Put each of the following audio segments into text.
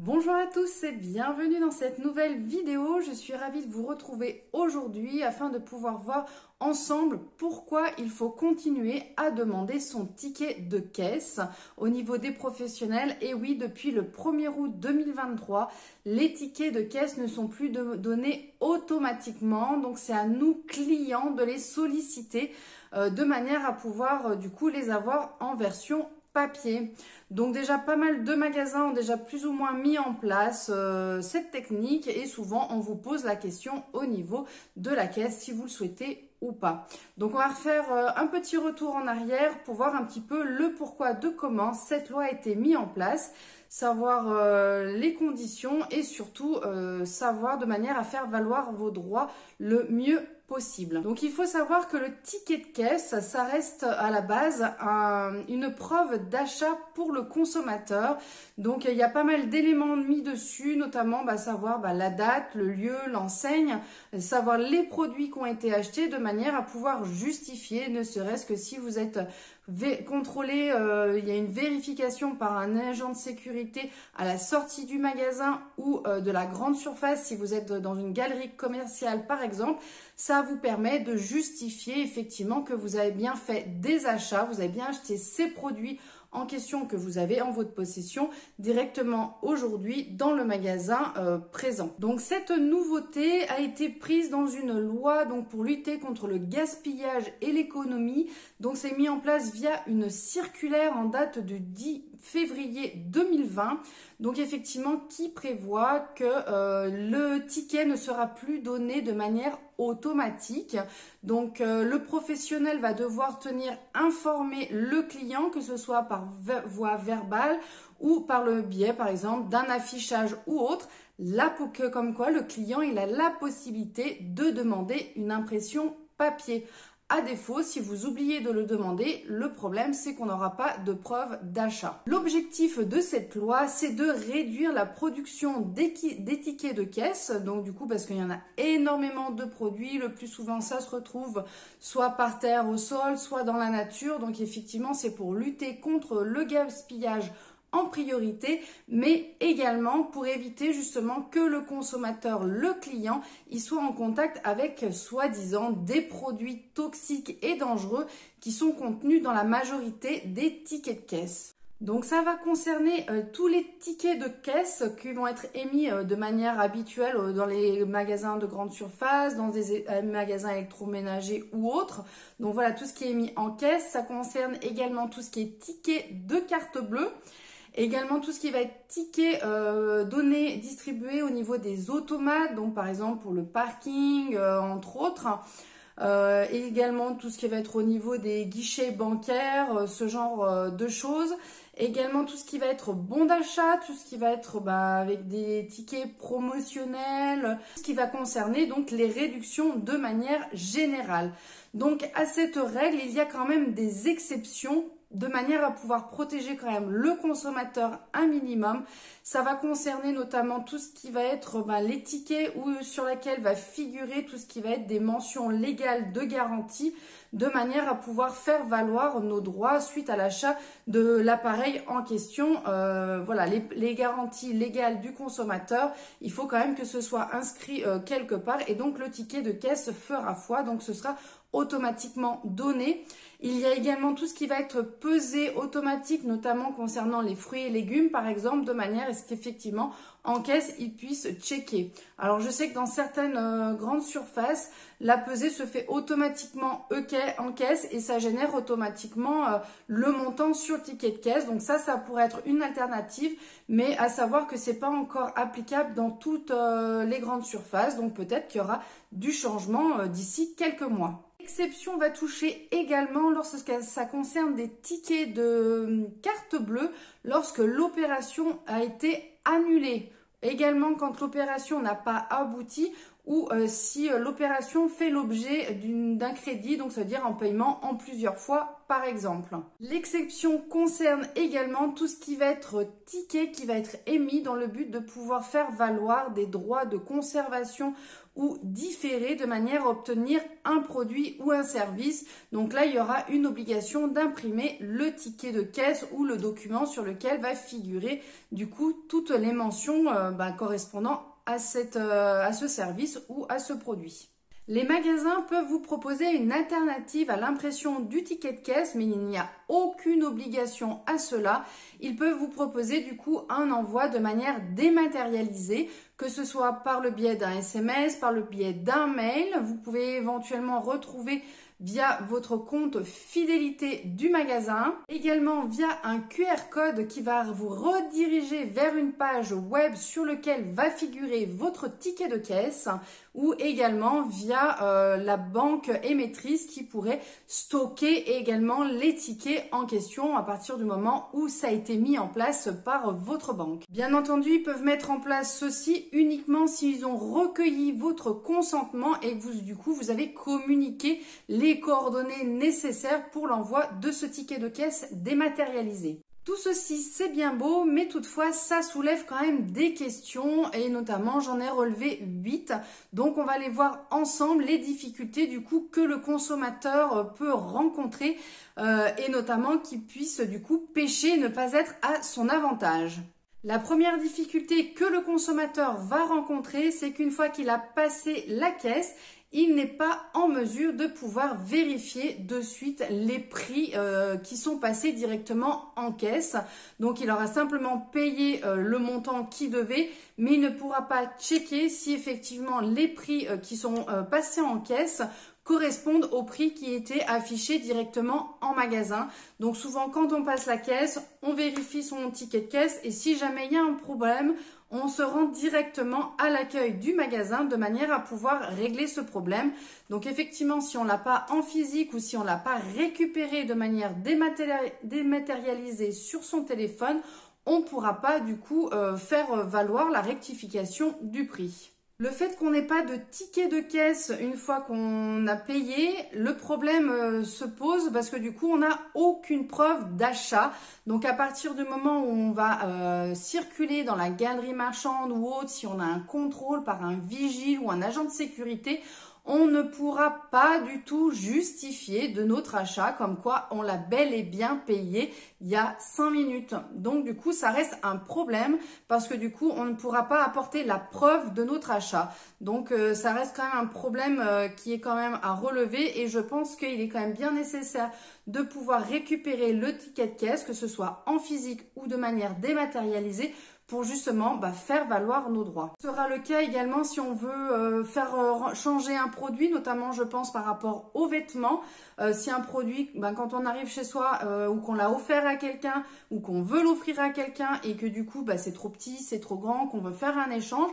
Bonjour à tous et bienvenue dans cette nouvelle vidéo. Je suis ravie de vous retrouver aujourd'hui afin de pouvoir voir ensemble pourquoi il faut continuer à demander son ticket de caisse au niveau des professionnels. Et oui, depuis le 1er août 2023, les tickets de caisse ne sont plus donnés automatiquement. Donc c'est à nous, clients, de les solliciter de manière à pouvoir du coup les avoir en version papier. Donc déjà pas mal de magasins ont déjà plus ou moins mis en place cette technique et souvent on vous pose la question au niveau de la caisse si vous le souhaitez ou pas. Donc on va refaire un petit retour en arrière pour voir un petit peu le pourquoi de comment cette loi a été mise en place, savoir les conditions et surtout savoir de manière à faire valoir vos droits le mieux possible. Donc il faut savoir que le ticket de caisse, ça reste à la base une preuve d'achat pour le consommateur. Donc il y a pas mal d'éléments mis dessus, notamment savoir la date, le lieu, l'enseigne, savoir les produits qui ont été achetés de manière à pouvoir justifier, ne serait-ce que si vous êtes contrôlé, il y a une vérification par un agent de sécurité à la sortie du magasin ou de la grande surface, si vous êtes dans une galerie commerciale par exemple, ça vous permet de justifier effectivement que vous avez bien fait des achats, vous avez bien acheté ces produits en question que vous avez en votre possession directement aujourd'hui dans le magasin présent. Donc cette nouveauté a été prise dans une loi donc pour lutter contre le gaspillage et l'économie. Donc c'est mis en place via une circulaire en date du 10 février 2020. Donc effectivement qui prévoit que le ticket ne sera plus donné de manière automatique. Donc le professionnel va devoir informer le client, que ce soit par voie verbale ou par le biais par exemple d'un affichage ou autre, comme quoi le client il a la possibilité de demander une impression papier. À défaut, si vous oubliez de le demander, le problème c'est qu'on n'aura pas de preuve d'achat. L'objectif de cette loi, c'est de réduire la production des tickets de caisse. Donc du coup, parce qu'il y en a énormément de produits, le plus souvent ça se retrouve soit par terre, au sol, soit dans la nature. Donc effectivement, c'est pour lutter contre le gaspillage en priorité, mais également pour éviter justement que le consommateur, le client, il soit en contact avec soi-disant des produits toxiques et dangereux qui sont contenus dans la majorité des tickets de caisse. Donc ça va concerner tous les tickets de caisse qui vont être émis de manière habituelle dans les magasins de grande surface, dans des magasins électroménagers ou autres. Donc voilà, tout ce qui est émis en caisse. Ça concerne également tout ce qui est ticket de carte bleue. Également tout ce qui va être ticket donné, distribué au niveau des automates, donc par exemple pour le parking, entre autres. Et également tout ce qui va être au niveau des guichets bancaires, ce genre de choses. Également tout ce qui va être bon d'achat, tout ce qui va être avec des tickets promotionnels, ce qui va concerner donc les réductions de manière générale. Donc à cette règle, il y a quand même des exceptions de manière à pouvoir protéger quand même le consommateur un minimum. Ça va concerner notamment tout ce qui va être les tickets sur lesquels va figurer tout ce qui va être des mentions légales de garantie, de manière à pouvoir faire valoir nos droits suite à l'achat de l'appareil en question. Voilà, les garanties légales du consommateur, il faut quand même que ce soit inscrit quelque part et donc le ticket de caisse fera foi, donc ce sera automatiquement donné. Il y a également tout ce qui va être pesé automatique, notamment concernant les fruits et légumes, par exemple, de manière à ce qu'effectivement, en caisse, ils puissent checker. Alors, je sais que dans certaines grandes surfaces, la pesée se fait automatiquement en caisse et ça génère automatiquement le montant sur le ticket de caisse. Donc ça pourrait être une alternative, mais à savoir que c'est pas encore applicable dans toutes les grandes surfaces. Donc peut-être qu'il y aura du changement d'ici quelques mois. L'exception va toucher également lorsque ça concerne des tickets de carte bleue lorsque l'opération a été annulée. Également, quand l'opération n'a pas abouti ou si l'opération fait l'objet d'un crédit, donc ça veut dire un paiement en plusieurs fois par exemple. L'exception concerne également tout ce qui va être ticket qui va être émis dans le but de pouvoir faire valoir des droits de conservation ou différer de manière à obtenir un produit ou un service. Donc là, il y aura une obligation d'imprimer le ticket de caisse ou le document sur lequel va figurer du coup toutes les mentions correspondant à ce service ou à ce produit. Les magasins peuvent vous proposer une alternative à l'impression du ticket de caisse, mais il n'y a aucune obligation à cela. Ils peuvent vous proposer du coup un envoi de manière dématérialisée, que ce soit par le biais d'un SMS, par le biais d'un mail. Vous pouvez éventuellement retrouver via votre compte fidélité du magasin, également via un QR code qui va vous rediriger vers une page web sur laquelle va figurer votre ticket de caisse, ou également via la banque émettrice qui pourrait stocker également les tickets en question à partir du moment où ça a été mis en place par votre banque. Bien entendu, ils peuvent mettre en place ceci uniquement s'ils ont recueilli votre consentement et que vous avez communiqué les coordonnées nécessaires pour l'envoi de ce ticket de caisse dématérialisé. Tout ceci, c'est bien beau, mais toutefois, ça soulève quand même des questions et notamment, j'en ai relevé 8. Donc, on va aller voir ensemble les difficultés du coup que le consommateur peut rencontrer et notamment qu'il puisse du coup pêcher et ne pas être à son avantage. La première difficulté que le consommateur va rencontrer, c'est qu'une fois qu'il a passé la caisse, il n'est pas en mesure de pouvoir vérifier de suite les prix qui sont passés directement en caisse. Donc, il aura simplement payé le montant qu'il devait, mais il ne pourra pas checker si effectivement les prix qui sont passés en caisse correspondent au prix qui était affiché directement en magasin. Donc souvent quand on passe la caisse, on vérifie son ticket de caisse et si jamais il y a un problème, on se rend directement à l'accueil du magasin de manière à pouvoir régler ce problème. Donc effectivement, si on ne l'a pas en physique ou si on ne l'a pas récupéré de manière dématérialisée sur son téléphone, on ne pourra pas du coup faire valoir la rectification du prix. Le fait qu'on n'ait pas de ticket de caisse une fois qu'on a payé, le problème se pose parce que du coup, on n'a aucune preuve d'achat. Donc, à partir du moment où on va circuler dans la galerie marchande ou autre, si on a un contrôle par un vigile ou un agent de sécurité, on ne pourra pas du tout justifier de notre achat comme quoi on l'a bel et bien payé il y a 5 minutes. Donc du coup, ça reste un problème parce que du coup, on ne pourra pas apporter la preuve de notre achat. Donc ça reste quand même un problème qui est quand même à relever et je pense qu'il est quand même bien nécessaire de pouvoir récupérer le ticket de caisse, que ce soit en physique ou de manière dématérialisée, pour justement faire valoir nos droits. Ce sera le cas également si on veut faire changer un produit, notamment je pense par rapport aux vêtements. Si un produit, quand on arrive chez soi ou qu'on l'a offert à quelqu'un ou qu'on veut l'offrir à quelqu'un et que du coup c'est trop petit, c'est trop grand, qu'on veut faire un échange,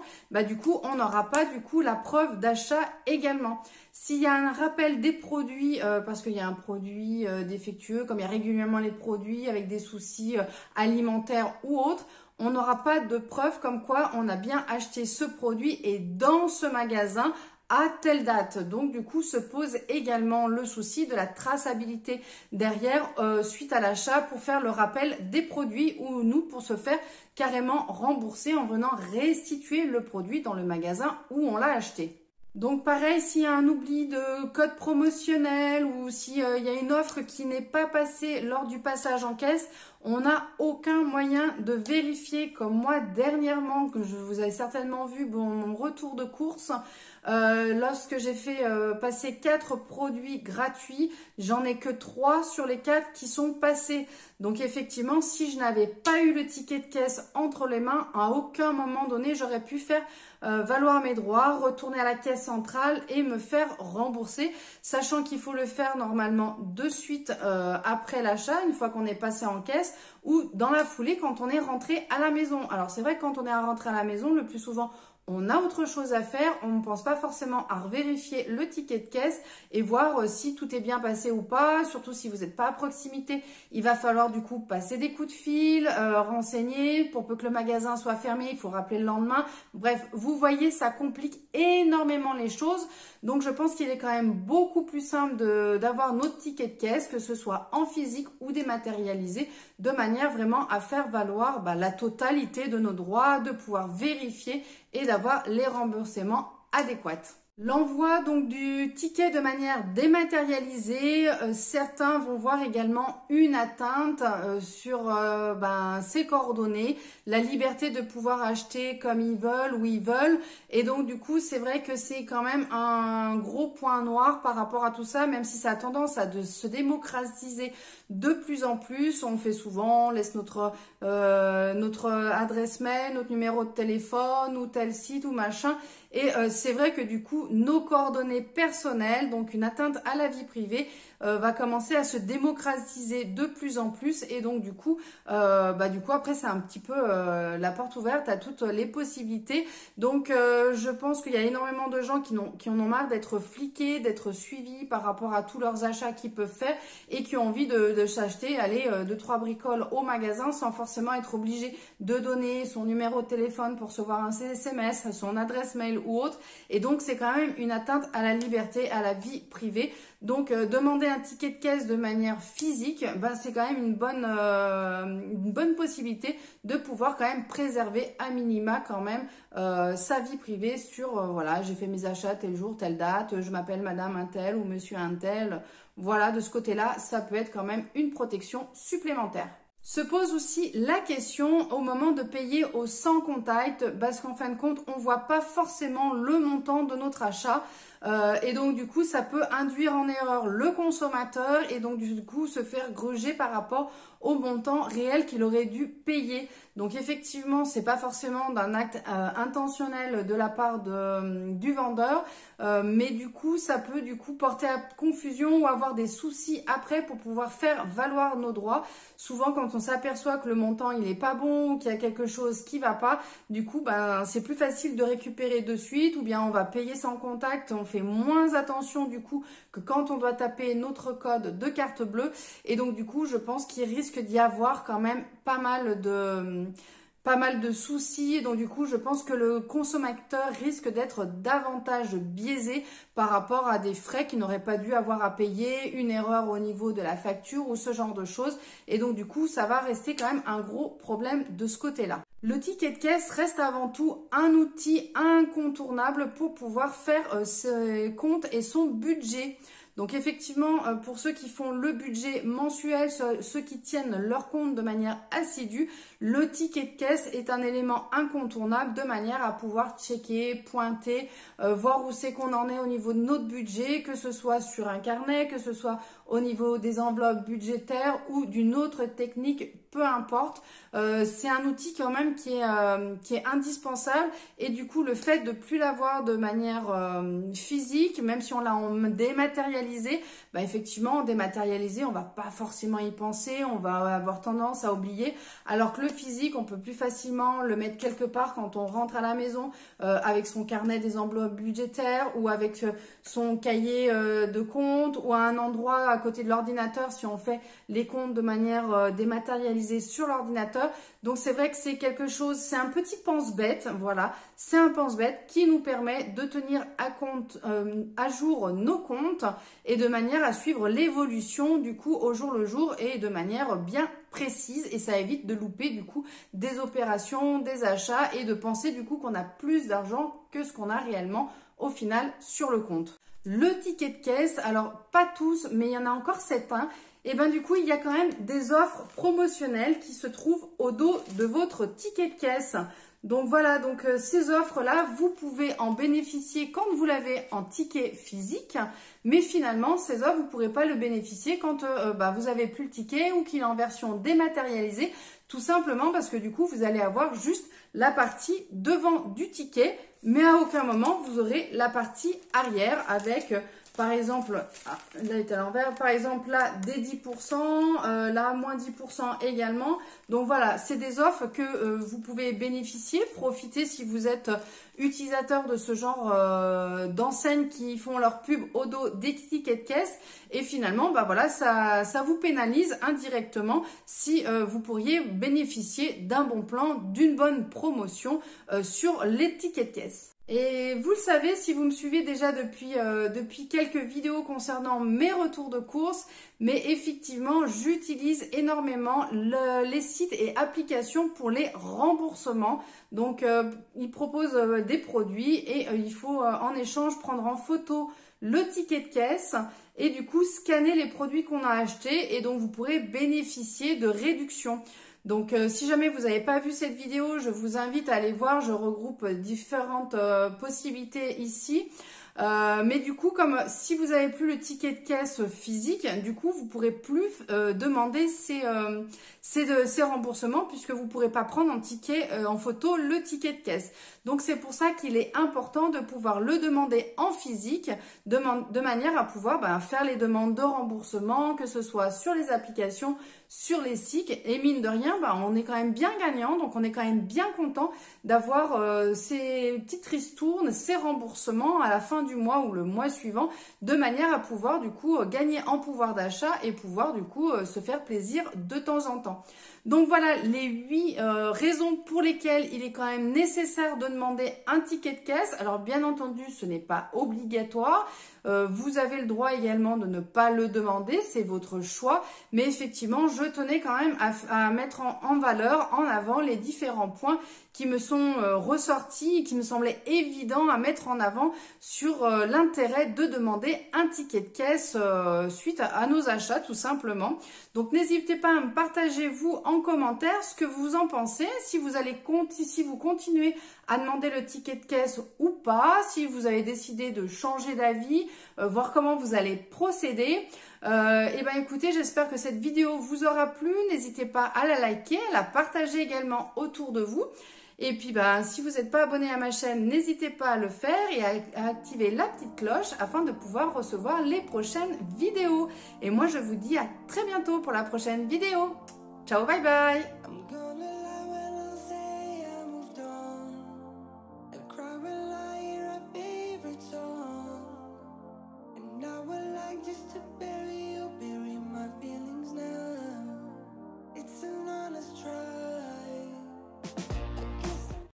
du coup on n'aura pas du coup la preuve d'achat également. S'il y a un rappel des produits, parce qu'il y a un produit défectueux, comme il y a régulièrement les produits avec des soucis alimentaires ou autres, on n'aura pas de preuve comme quoi on a bien acheté ce produit et dans ce magasin à telle date. Donc du coup se pose également le souci de la traçabilité derrière suite à l'achat pour faire le rappel des produits ou nous pour se faire carrément rembourser en venant restituer le produit dans le magasin où on l'a acheté. Donc pareil, s'il y a un oubli de code promotionnel ou s'il y a une offre qui n'est pas passée lors du passage en caisse, on n'a aucun moyen de vérifier, comme moi dernièrement, que vous avez certainement vu mon retour de course, lorsque j'ai fait passer 4 produits gratuits, j'en ai que 3 sur les 4 qui sont passés. Donc effectivement, si je n'avais pas eu le ticket de caisse entre les mains, à aucun moment donné, j'aurais pu faire valoir mes droits, retourner à la caisse centrale et me faire rembourser, sachant qu'il faut le faire normalement de suite après l'achat, une fois qu'on est passé en caisse, ou dans la foulée quand on est rentré à la maison. Alors c'est vrai que quand on est rentré à la maison, le plus souvent, on a autre chose à faire, on ne pense pas forcément à vérifier le ticket de caisse et voir si tout est bien passé ou pas, surtout si vous n'êtes pas à proximité. Il va falloir du coup passer des coups de fil, renseigner, pour peu que le magasin soit fermé, il faut rappeler le lendemain. Bref, vous voyez, ça complique énormément les choses. Donc je pense qu'il est quand même beaucoup plus simple d'avoir notre ticket de caisse, que ce soit en physique ou dématérialisé, de manière vraiment à faire valoir la totalité de nos droits, de pouvoir vérifier et d'avoir les remboursements adéquats. L'envoi donc du ticket de manière dématérialisée, certains vont voir également une atteinte sur ses coordonnées, la liberté de pouvoir acheter comme ils veulent, où ils veulent. Et donc du coup, c'est vrai que c'est quand même un gros point noir par rapport à tout ça, même si ça a tendance à se démocratiser de plus en plus. On fait souvent, on laisse notre adresse mail, notre numéro de téléphone ou tel site ou machin. Et c'est vrai que du coup, nos coordonnées personnelles, donc une atteinte à la vie privée, va commencer à se démocratiser de plus en plus. Et donc du coup après c'est un petit peu la porte ouverte à toutes les possibilités. Donc je pense qu'il y a énormément de gens qui en ont marre d'être fliqués, d'être suivis par rapport à tous leurs achats qu'ils peuvent faire et qui ont envie de s'acheter, aller 2-3 bricoles au magasin sans forcément être obligé de donner son numéro de téléphone pour recevoir un SMS, son adresse mail ou autre. Et donc c'est quand même une atteinte à la liberté, à la vie privée. Donc demander un ticket de caisse de manière physique, c'est quand même une bonne possibilité de pouvoir quand même préserver à minima quand même sa vie privée sur voilà, j'ai fait mes achats tel jour, telle date, je m'appelle madame un tel ou monsieur un tel. Voilà, de ce côté-là, ça peut être quand même une protection supplémentaire. Se pose aussi la question au moment de payer au sans contact, parce qu'en fin de compte, on ne voit pas forcément le montant de notre achat. Et donc du coup, ça peut induire en erreur le consommateur et donc du coup se faire gruger par rapport au montant réel qu'il aurait dû payer. Donc effectivement, c'est pas forcément d'un acte intentionnel de la part du vendeur, mais du coup, ça peut du coup porter à confusion ou avoir des soucis après pour pouvoir faire valoir nos droits. Souvent, quand on s'aperçoit que le montant il est pas bon ou qu'il y a quelque chose qui va pas, du coup, c'est plus facile de récupérer de suite ou bien on va payer sans contact. On fait moins attention du coup que quand on doit taper notre code de carte bleue. Et donc du coup, je pense qu'il risque d'y avoir quand même pas mal de soucis. Et donc du coup, je pense que le consommateur risque d'être davantage biaisé par rapport à des frais qu'il n'aurait pas dû avoir à payer, une erreur au niveau de la facture ou ce genre de choses. Et donc du coup, ça va rester quand même un gros problème de ce côté-là. Le ticket de caisse reste avant tout un outil incontournable pour pouvoir faire ses comptes et son budget. Donc effectivement, pour ceux qui font le budget mensuel, ceux qui tiennent leur compte de manière assidue, le ticket de caisse est un élément incontournable de manière à pouvoir checker, pointer, voir où c'est qu'on en est au niveau de notre budget, que ce soit sur un carnet, que ce soit au niveau des enveloppes budgétaires ou d'une autre technique, peu importe. C'est un outil quand même qui est indispensable et du coup le fait de plus l'avoir de manière physique, même si on l'a en dématérialisé, effectivement en dématérialisé on va pas forcément y penser, on va avoir tendance à oublier, alors que le physique on peut plus facilement le mettre quelque part quand on rentre à la maison avec son carnet des enveloppes budgétaires ou avec son cahier de compte ou à un endroit à côté de l'ordinateur si on fait les comptes de manière dématérialisée sur l'ordinateur. Donc c'est vrai que c'est quelque chose, c'est un petit pense-bête, voilà, c'est un pense-bête qui nous permet de tenir à jour nos comptes et de manière à suivre l'évolution du coup au jour le jour et de manière bien précise, et ça évite de louper du coup des opérations, des achats et de penser du coup qu'on a plus d'argent que ce qu'on a réellement au final sur le compte. Le ticket de caisse, alors pas tous, mais il y en a encore certains. Et du coup, il y a quand même des offres promotionnelles qui se trouvent au dos de votre ticket de caisse. Donc voilà, donc ces offres-là, vous pouvez en bénéficier quand vous l'avez en ticket physique, mais finalement, ces offres, vous ne pourrez pas le bénéficier quand vous n'avez plus le ticket ou qu'il est en version dématérialisée, tout simplement parce que du coup, vous allez avoir juste la partie devant du ticket, mais à aucun moment, vous aurez la partie arrière avec par exemple, là il est à l'envers, par exemple là des 10%, là moins 10% également. Donc voilà, c'est des offres que vous pouvez bénéficier, profiter si vous êtes utilisateur de ce genre d'enseignes qui font leur pub au dos des tickets de caisse. Et finalement, bah voilà, ça vous pénalise indirectement si vous pourriez bénéficier d'un bon plan, d'une bonne promotion sur les tickets de caisse. Et vous le savez, si vous me suivez déjà depuis quelques vidéos concernant mes retours de course, mais effectivement, j'utilise énormément les sites et applications pour les remboursements. Donc, ils proposent des produits et il faut en échange prendre en photo le ticket de caisse et du coup scanner les produits qu'on a achetés et donc vous pourrez bénéficier de réductions. Donc, si jamais vous n'avez pas vu cette vidéo, je vous invite à aller voir. Je regroupe différentes possibilités ici. Mais du coup, comme si vous n'avez plus le ticket de caisse physique, du coup, vous ne pourrez plus demander ces remboursements puisque vous ne pourrez pas prendre en ticket, en photo le ticket de caisse. Donc, c'est pour ça qu'il est important de pouvoir le demander en physique de manière à pouvoir faire les demandes de remboursement, que ce soit sur les applications, sur les sites. Et mine de rien, on est quand même bien gagnant, donc on est quand même bien content d'avoir ces petites ristournes, ces remboursements à la fin du mois ou le mois suivant, de manière à pouvoir du coup gagner en pouvoir d'achat et pouvoir du coup se faire plaisir de temps en temps. Donc voilà les 8 raisons pour lesquelles il est quand même nécessaire de demander un ticket de caisse. Alors bien entendu, ce n'est pas obligatoire. Vous avez le droit également de ne pas le demander, c'est votre choix. Mais effectivement, je tenais quand même à mettre en valeur, en avant les différents points qui me sont ressortis et qui me semblaient évidents à mettre en avant sur l'intérêt de demander un ticket de caisse suite à nos achats tout simplement. Donc n'hésitez pas à me partager vous en commentaire ce que vous en pensez, si vous continuez à demander le ticket de caisse ou pas, si vous avez décidé de changer d'avis, voir comment vous allez procéder. Et écoutez, j'espère que cette vidéo vous aura plu. N'hésitez pas à la liker, à la partager également autour de vous. Et puis, si vous n'êtes pas abonné à ma chaîne, n'hésitez pas à le faire et à activer la petite cloche afin de pouvoir recevoir les prochaines vidéos. Et moi, je vous dis à très bientôt pour la prochaine vidéo. Ciao, bye bye!